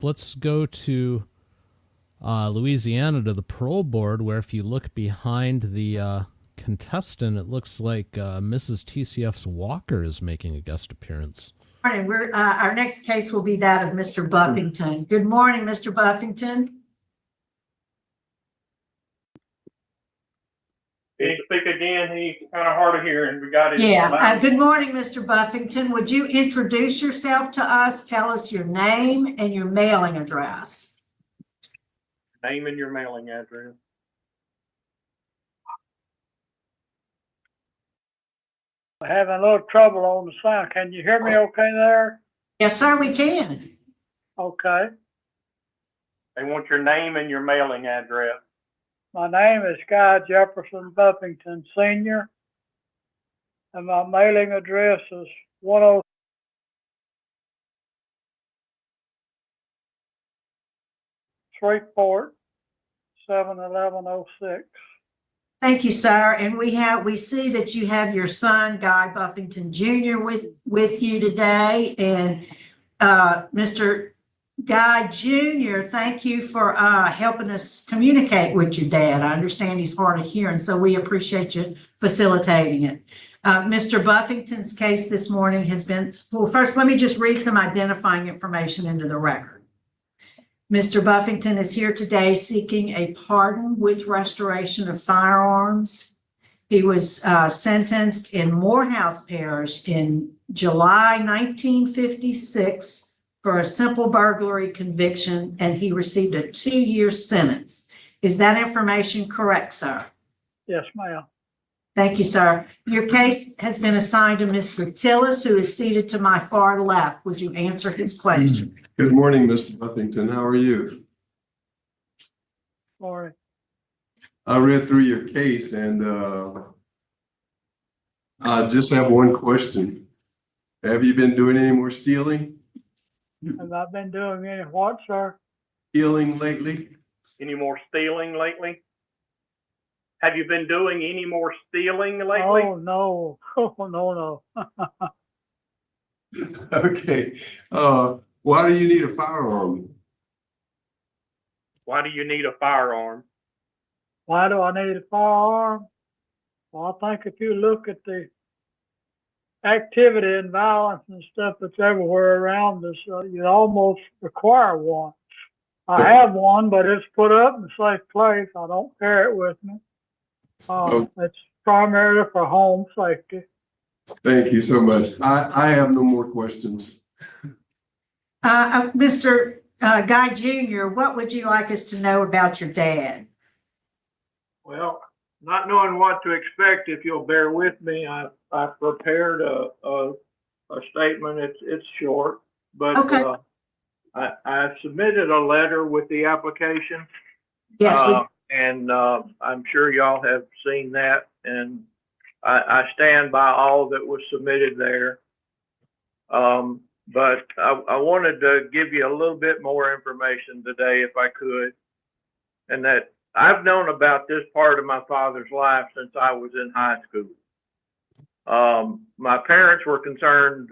let's go to Louisiana, to the parole board, where if you look behind the contestant, it looks like Mrs. TCF's Walker is making a guest appearance. Morning. Our next case will be that of Mr. Buffington. Good morning, Mr. Buffington. Can you speak again? He's kind of hard of hearing. We got his Good morning, Mr. Buffington. Would you introduce yourself to us? Tell us your name and your mailing address. name and your mailing address. Having a little trouble on the sound. Can you hear me okay there? Yes, sir, we can. Okay. They want your name and your mailing address. My name is Guy Jefferson Buffington Sr. And my mailing address is 103 Port 71106. Thank you, sir. And we see that you have your son, Guy Buffington Jr. with you today. And Mr. Guy Jr., thank you for helping us communicate with your dad. I understand he's hard of hearing, so we appreciate you facilitating it. Mr. Buffington's case this morning has been, well, first, let me just read some identifying information into the record. Mr. Buffington is here today seeking a pardon with restoration of firearms. He was sentenced in Morehouse Parish in July 1956 for a simple burglary conviction, and he received a 2-year sentence. Is that information correct, sir? Yes, ma'am. Thank you, sir. Your case has been assigned to Mr. Tillis, who is seated to my far left. Would you answer his question? Good morning, Mr. Buffington. How are you? Sorry. I read through your case and I just have one question. Have you been doing any more stealing? Have I been doing any what, sir? Stealing lately? Any more stealing lately? Have you been doing any more stealing lately? Oh, no. Oh, no. Okay. Why do you need a firearm? Why do you need a firearm? Why do I need a firearm? Well, I think if you look at the activity and violence and stuff that's everywhere around us, you almost require one. I have one, but it's put up in a safe place. I don't carry it with me. It's primarily for home safety. Thank you so much. I have no more questions. Mr. Guy Jr., what would you like us to know about your dad? Well, not knowing what to expect, if you'll bear with me, I prepared a statement. It's short, but okay. I submitted a letter with the application. Yes. And I'm sure y'all have seen that, and I stand by all that was submitted there. But I wanted to give you a little bit more information today, if I could, and that I've known about this part of my father's life since I was in high school. My parents were concerned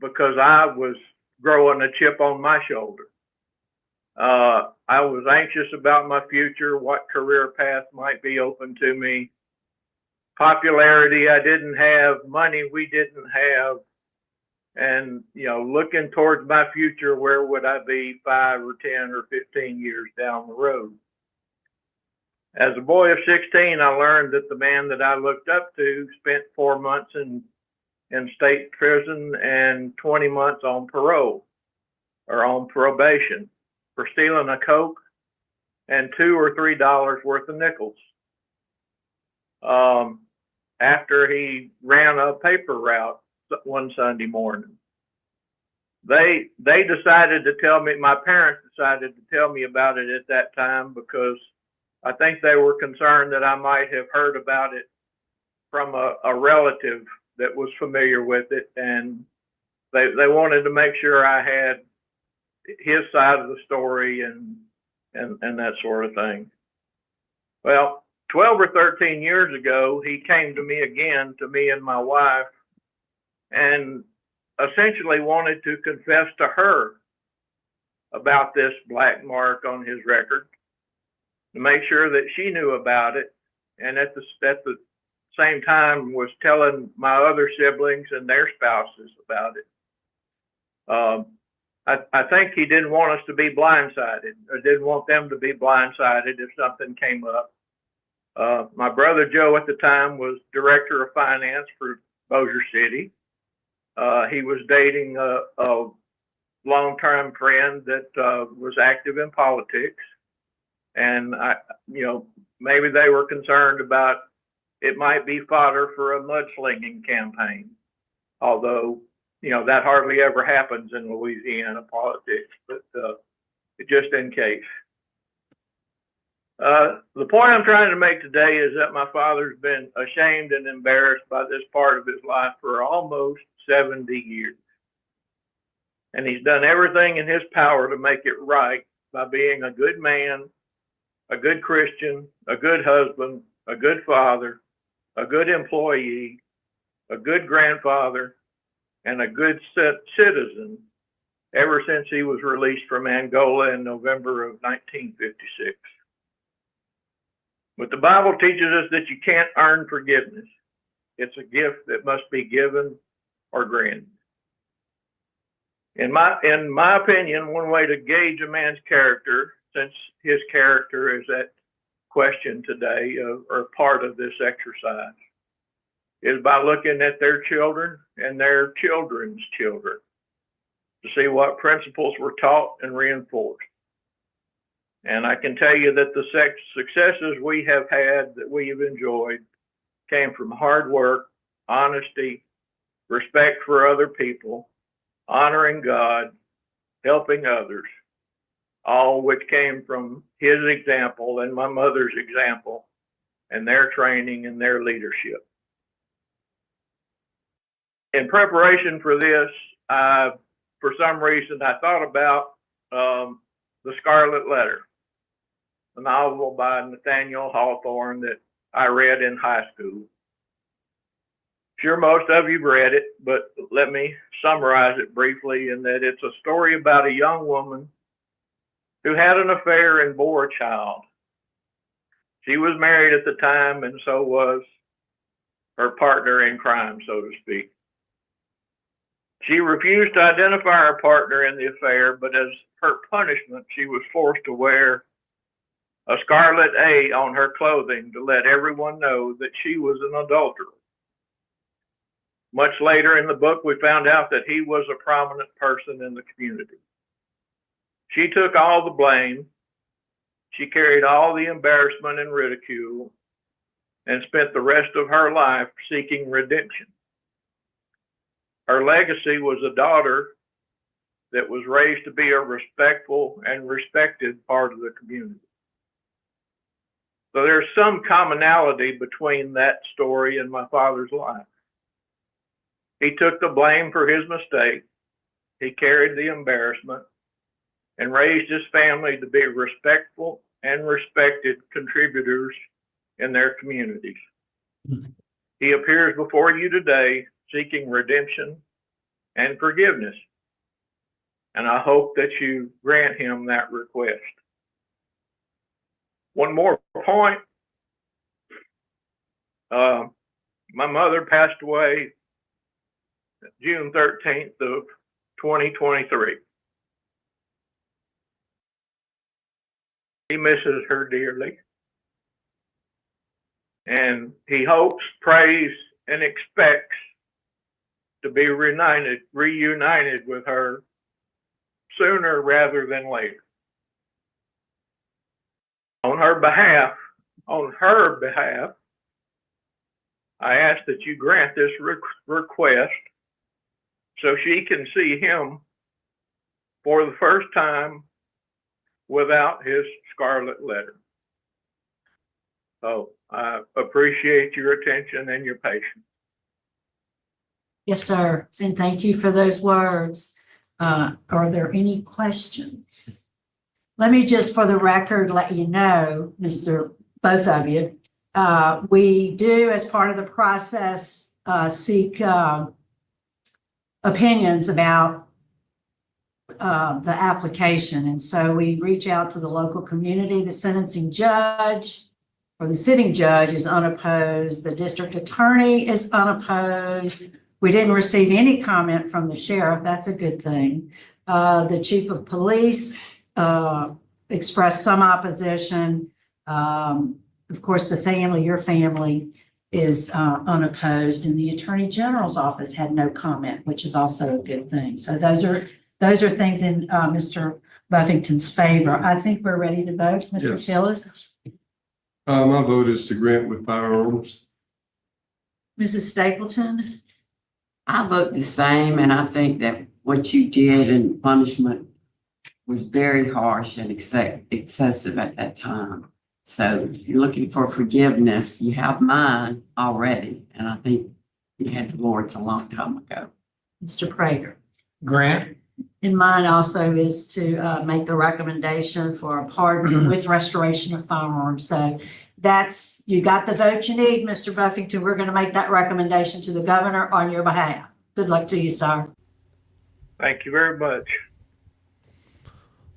because I was growing a chip on my shoulder. I was anxious about my future, what career path might be open to me, popularity I didn't have, money we didn't have, and, you know, looking towards my future, where would I be 5 or 10 or 15 years down the road? As a boy of 16, I learned that the man that I looked up to spent 4 months in state prison and 20 months on parole or on probation for stealing a Coke and $2 or $3 worth of nickels. After he ran a paper route one Sunday morning, they decided to tell me, my parents decided to tell me about it at that time, because I think they were concerned that I might have heard about it from a relative that was familiar with it, and they wanted to make sure I had his side of the story and that sort of thing. Well, 12 or 13 years ago, he came to me again, to me and my wife, and essentially wanted to confess to her about this black mark on his record, to make sure that she knew about it, and at the same time was telling my other siblings and their spouses about it. I think he didn't want us to be blindsided, or didn't want them to be blindsided if something came up. My brother Joe at the time was director of finance for Bossier City. He was dating a long-term friend that was active in politics, and maybe they were concerned about it might be fodder for a mudslinging campaign, although that hardly ever happens in Louisiana politics, but just in case. The point I'm trying to make today is that my father's been ashamed and embarrassed by this part of his life for almost 70 years. And he's done everything in his power to make it right by being a good man, a good Christian, a good husband, a good father, a good employee, a good grandfather, and a good citizen ever since he was released from Angola in November of 1956. But the Bible teaches us that you can't earn forgiveness. It's a gift that must be given or granted. In my opinion, one way to gauge a man's character, since his character is at question today, or part of this exercise, is by looking at their children and their children's children to see what principles were taught and reinforced. And I can tell you that the successes we have had, that we have enjoyed, came from hard work, honesty, respect for other people, honoring God, helping others, all which came from his example and my mother's example and their training and their leadership. In preparation for this, for some reason, I thought about The Scarlet Letter, a novel by Nathaniel Hawthorne that I read in high school. Sure, most of you've read it, but let me summarize it briefly in that it's a story about a young woman who had an affair and bore a child. She was married at the time, and so was her partner in crime, so to speak. She refused to identify her partner in the affair, but as her punishment, she was forced to wear a scarlet A on her clothing to let everyone know that she was an adulterer. Much later in the book, we found out that he was a prominent person in the community. She took all the blame. She carried all the embarrassment and ridicule and spent the rest of her life seeking redemption. Her legacy was a daughter that was raised to be a respectful and respected part of the community. So there's some commonality between that story and my father's life. He took the blame for his mistake. He carried the embarrassment and raised his family to be respectful and respected contributors in their communities. He appears before you today seeking redemption and forgiveness. And I hope that you grant him that request. One more point. My mother passed away June 13th of 2023. He misses her dearly. And he hopes, prays, and expects to be reunited with her sooner rather than later. On her behalf, I ask that you grant this request so she can see him for the first time without his scarlet letter. So I appreciate your attention and your patience. Yes, sir. And thank you for those words. Are there any questions? Let me just, for the record, let you know, both of you, we do, as part of the process, seek opinions about the application. And so we reach out to the local community. The sentencing judge or the sitting judge is unopposed. The district attorney is unopposed. We didn't receive any comment from the sheriff. That's a good thing. The chief of police expressed some opposition. Of course, the family, your family, is unopposed, and the attorney general's office had no comment, which is also a good thing. So those are things in Mr. Buffington's favor. I think we're ready to vote, Mr. Yes. Tillis. My vote is to grant with firearms. Mrs. Stapleton. I vote the same, and I think that what you did in punishment was very harsh and excessive at that time. So if you're looking for forgiveness, you have mine already, and I think you had the Lord's a long time ago. Mr. Prater. Grant. And mine also is to make the recommendation for a pardon with restoration of firearms. So that's, you got the vote you need, Mr. Buffington. We're going to make that recommendation to the governor on your behalf. Good luck to you, sir. Thank you very much.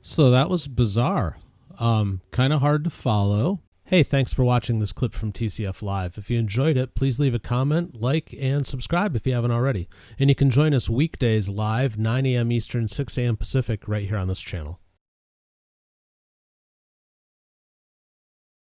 So that was bizarre. Kind of hard to follow. Hey, thanks for watching this clip from TCF Live. If you enjoyed it, please leave a comment, like, and subscribe if you haven't already. And you can join us weekdays live, 9 a.m. Eastern, 6 a.m. Pacific, right here on this channel.